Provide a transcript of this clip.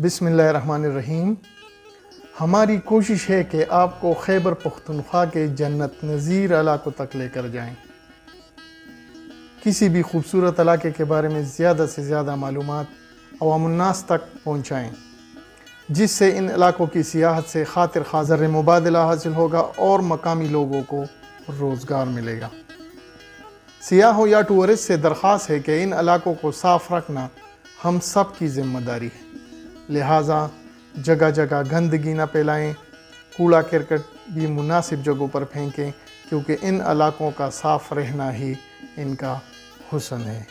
بسم اللہ الرحمن الرحیم۔ ہماری کوشش ہے کہ آپ کو خیبر پختونخوا کے جنت نظیر علاقوں تک لے کر جائیں، کسی بھی خوبصورت علاقے کے بارے میں زیادہ سے زیادہ معلومات عوام الناس تک پہنچائیں، جس سے ان علاقوں کی سیاحت سے خاطر خواہ زر مبادلہ حاصل ہوگا اور مقامی لوگوں کو روزگار ملے گا۔ سیاحوں یا ٹورسٹ سے درخواست ہے کہ ان علاقوں کو صاف رکھنا ہم سب کی ذمہ داری ہے، لہٰذا جگہ جگہ گندگی نہ پھیلائیں، کوڑا کرکٹ بھی مناسب جگہوں پر پھینکیں، کیونکہ ان علاقوں کا صاف رہنا ہی ان کا حسن ہے۔